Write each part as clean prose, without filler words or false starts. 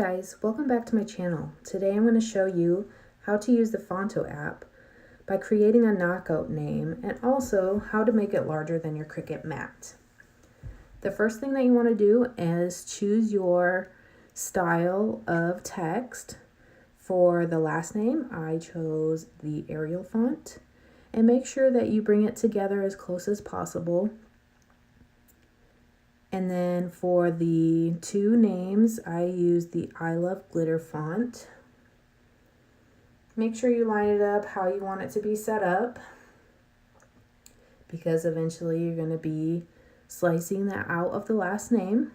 guys, welcome back to my channel. Today I'm going to show you how to use the Phonto app by creating a knockout name and also how to make it larger than your Cricut mat. The first thing that you want to do is choose your style of text. For the last name, I chose the Arial font, and make sure that you bring it together as close as possible. And then for the two names, I used the I Love Glitter font. Make sure you line it up how you want it to be set up, because eventually you're going to be slicing that out of the last name.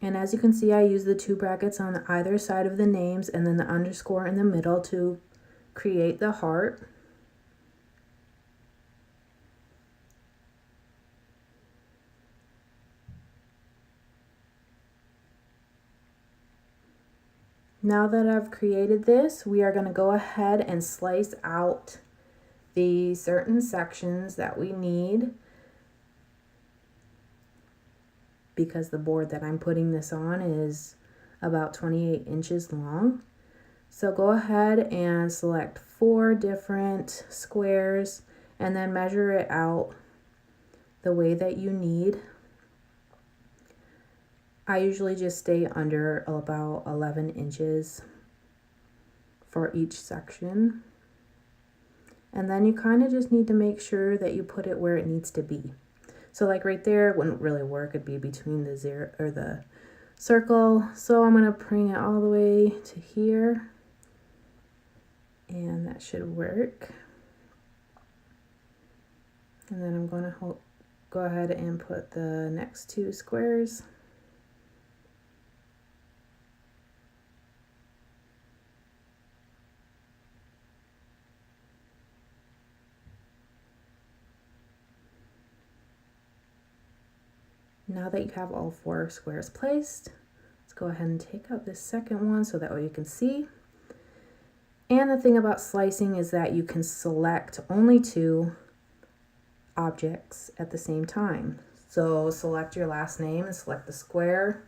And as you can see, I use the two brackets on either side of the names and then the underscore in the middle to create the heart. Now that I've created this, we are going to go ahead and slice out the certain sections that we need, because the board that I'm putting this on is about 28 inches long. So go ahead and select 4 different squares and then measure it out the way that you need. I usually just stay under about 11 inches for each section. And then you kind of just need to make sure that you put it where it needs to be. So like right there, it wouldn't really work. It'd be between the zero or the circle. So I'm going to bring it all the way to here. And that should work. And then I'm going to go ahead and put the next 2 squares. Now that you have all 4 squares placed, let's go ahead and take out this second one so that way you can see. And the thing about slicing is that you can select only 2 objects at the same time. So select your last name and select the square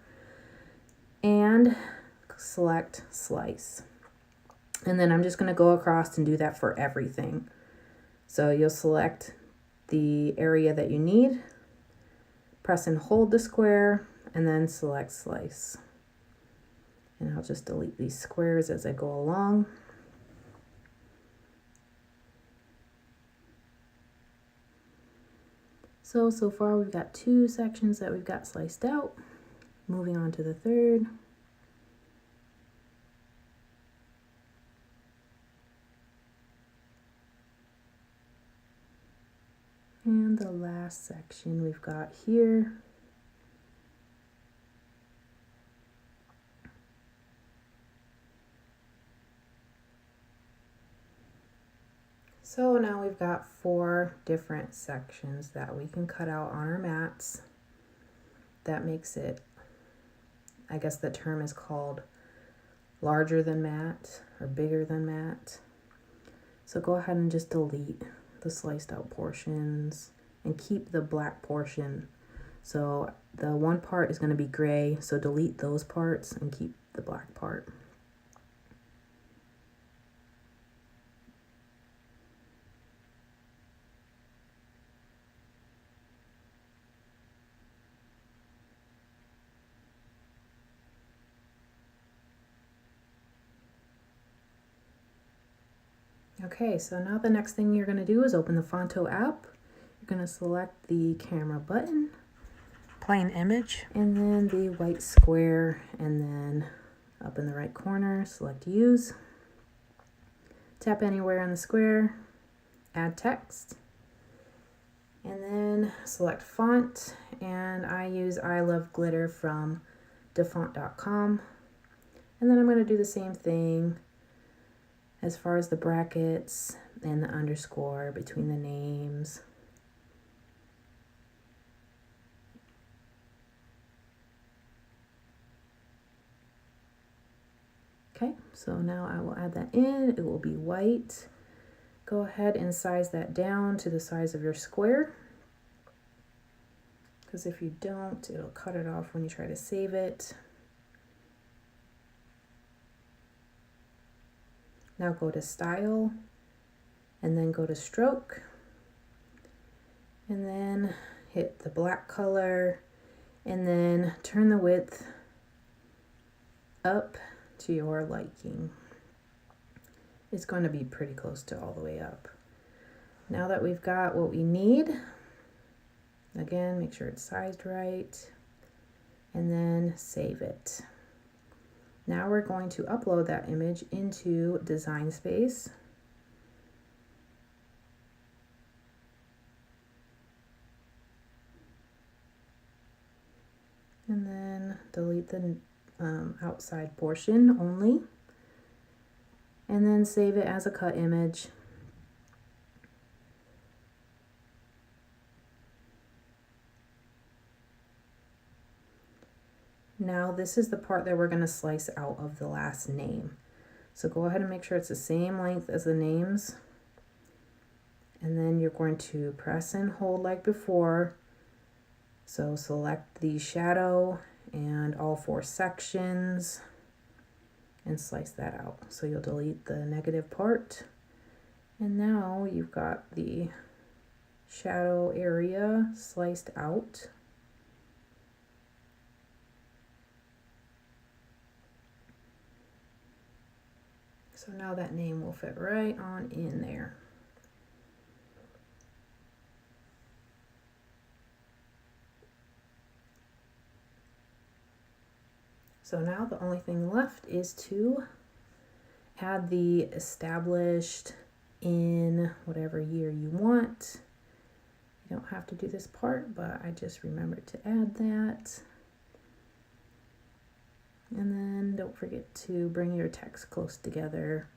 and select slice. And then I'm just going to go across and do that for everything. So you'll select the area that you need, press and hold the square, and then select slice. And I'll just delete these squares as I go along. So far we've got 2 sections that we've got sliced out. Moving on to the third. And the last section we've got here. So now we've got 4 different sections that we can cut out on our mats. That makes it, I guess the term is called larger than mat or bigger than mat. So go ahead and just delete the sliced out portions and keep the black portion. So the one part is going to be gray, so delete those parts and keep the black part. Okay, so now the next thing you're going to do is open the Phonto app. You're going to select the camera button, plain image, and then the white square, and then up in the right corner, select use. Tap anywhere on the square, add text, and then select font, and I use I Love Glitter from defont.com. And then I'm going to do the same thing as far as the brackets and the underscore between the names. Okay, so now I will add that in. It will be white. Go ahead and size that down to the size of your square, because if you don't, it'll cut it off when you try to save it. Now go to Style, and then go to Stroke, and then hit the black color, and then turn the width up to your liking. It's going to be pretty close to all the way up. Now that we've got what we need, again, make sure it's sized right, and then save it. Now we're going to upload that image into Design Space. And then delete the outside portion only. And then save it as a cut image. Now this is the part that we're going to slice out of the last name. So go ahead and make sure it's the same length as the names. And then you're going to press and hold like before. So select the shadow and all 4 sections and slice that out. So you'll delete the negative part. And now you've got the shadow area sliced out. So now that name will fit right on in there. So now the only thing left is to add the established in whatever year you want. You don't have to do this part, but I just remembered to add that. And then don't forget to bring your text close together.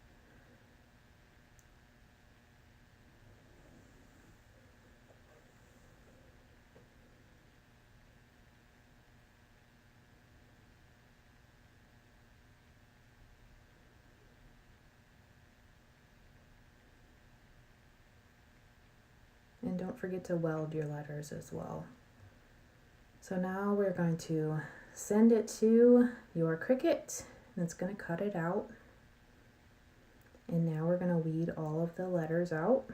And don't forget to weld your letters as well. So now we're going to send it to your Cricut, and it's going to cut it out. And now we're going to weed all of the letters out.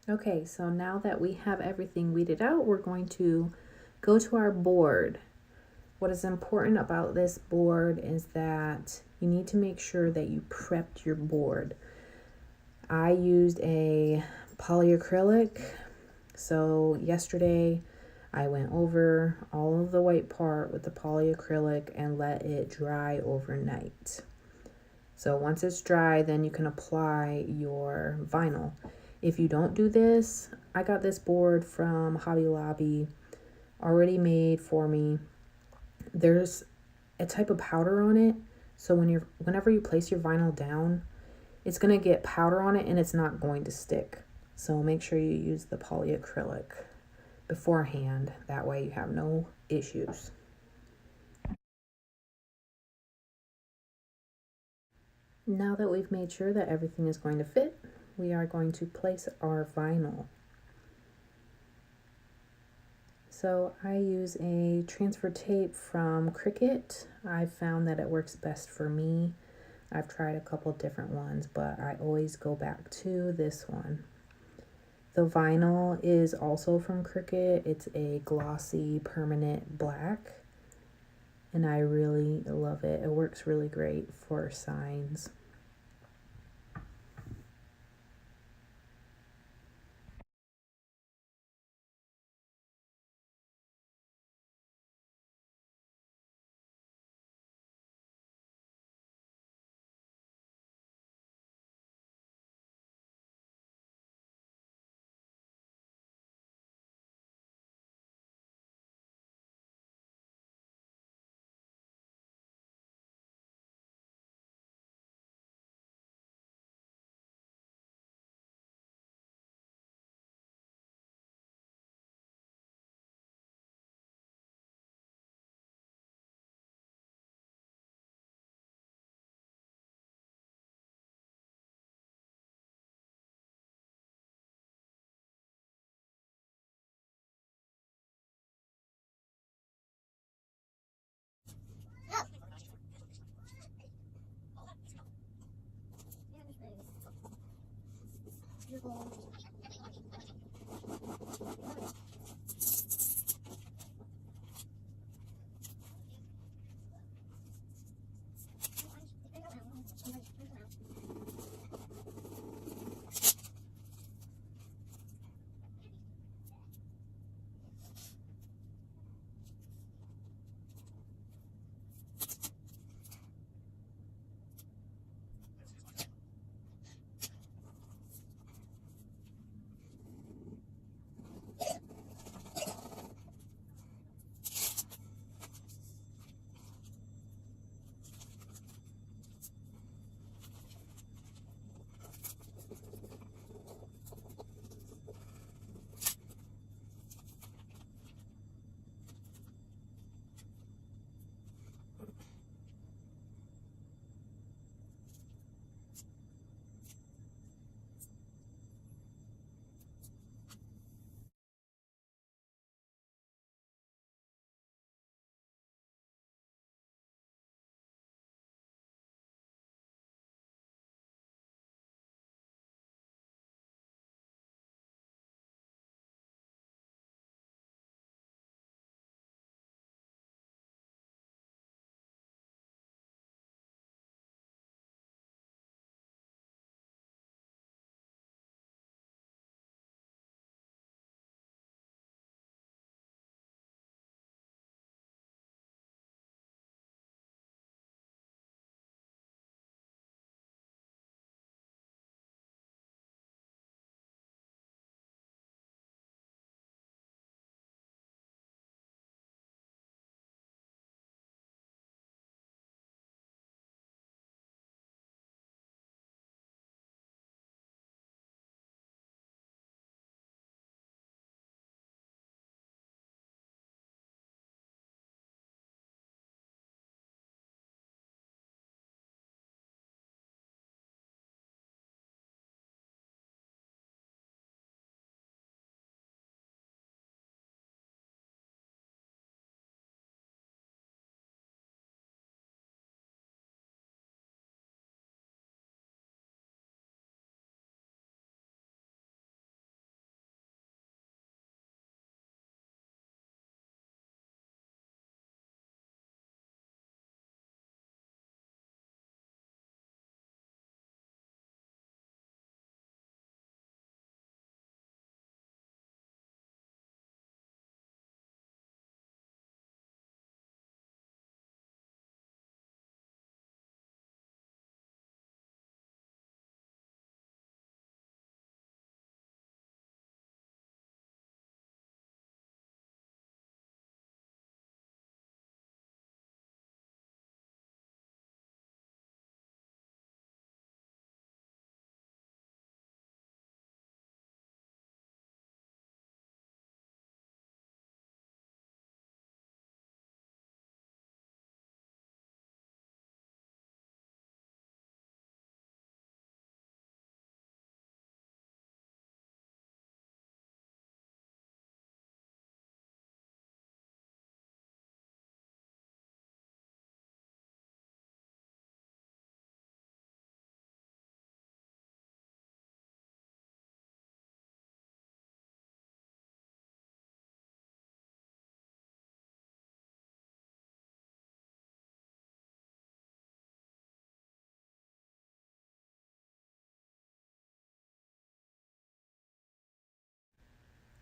Okay, so now that we have everything weeded out, we're going to go to our board. What is important about this board is that you need to make sure that you prepped your board. I used a polyacrylic, so yesterday I went over all of the white part with the polyacrylic and let it dry overnight. So once it's dry, then you can apply your vinyl. If you don't do this, I got this board from Hobby Lobby, already made for me. There's a type of powder on it, so whenever you place your vinyl down, it's going to get powder on it and it's not going to stick. So make sure you use the polyacrylic beforehand. That way you have no issues. Now that we've made sure that everything is going to fit, we are going to place our vinyl. So I use a transfer tape from Cricut. I've found that it works best for me. I've tried a couple different ones, but I always go back to this one. The vinyl is also from Cricut. It's a glossy permanent black, and I really love it. It works really great for signs.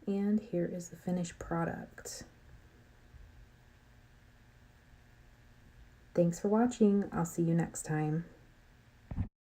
And here is the finished product. Thanks for watching. I'll see you next time.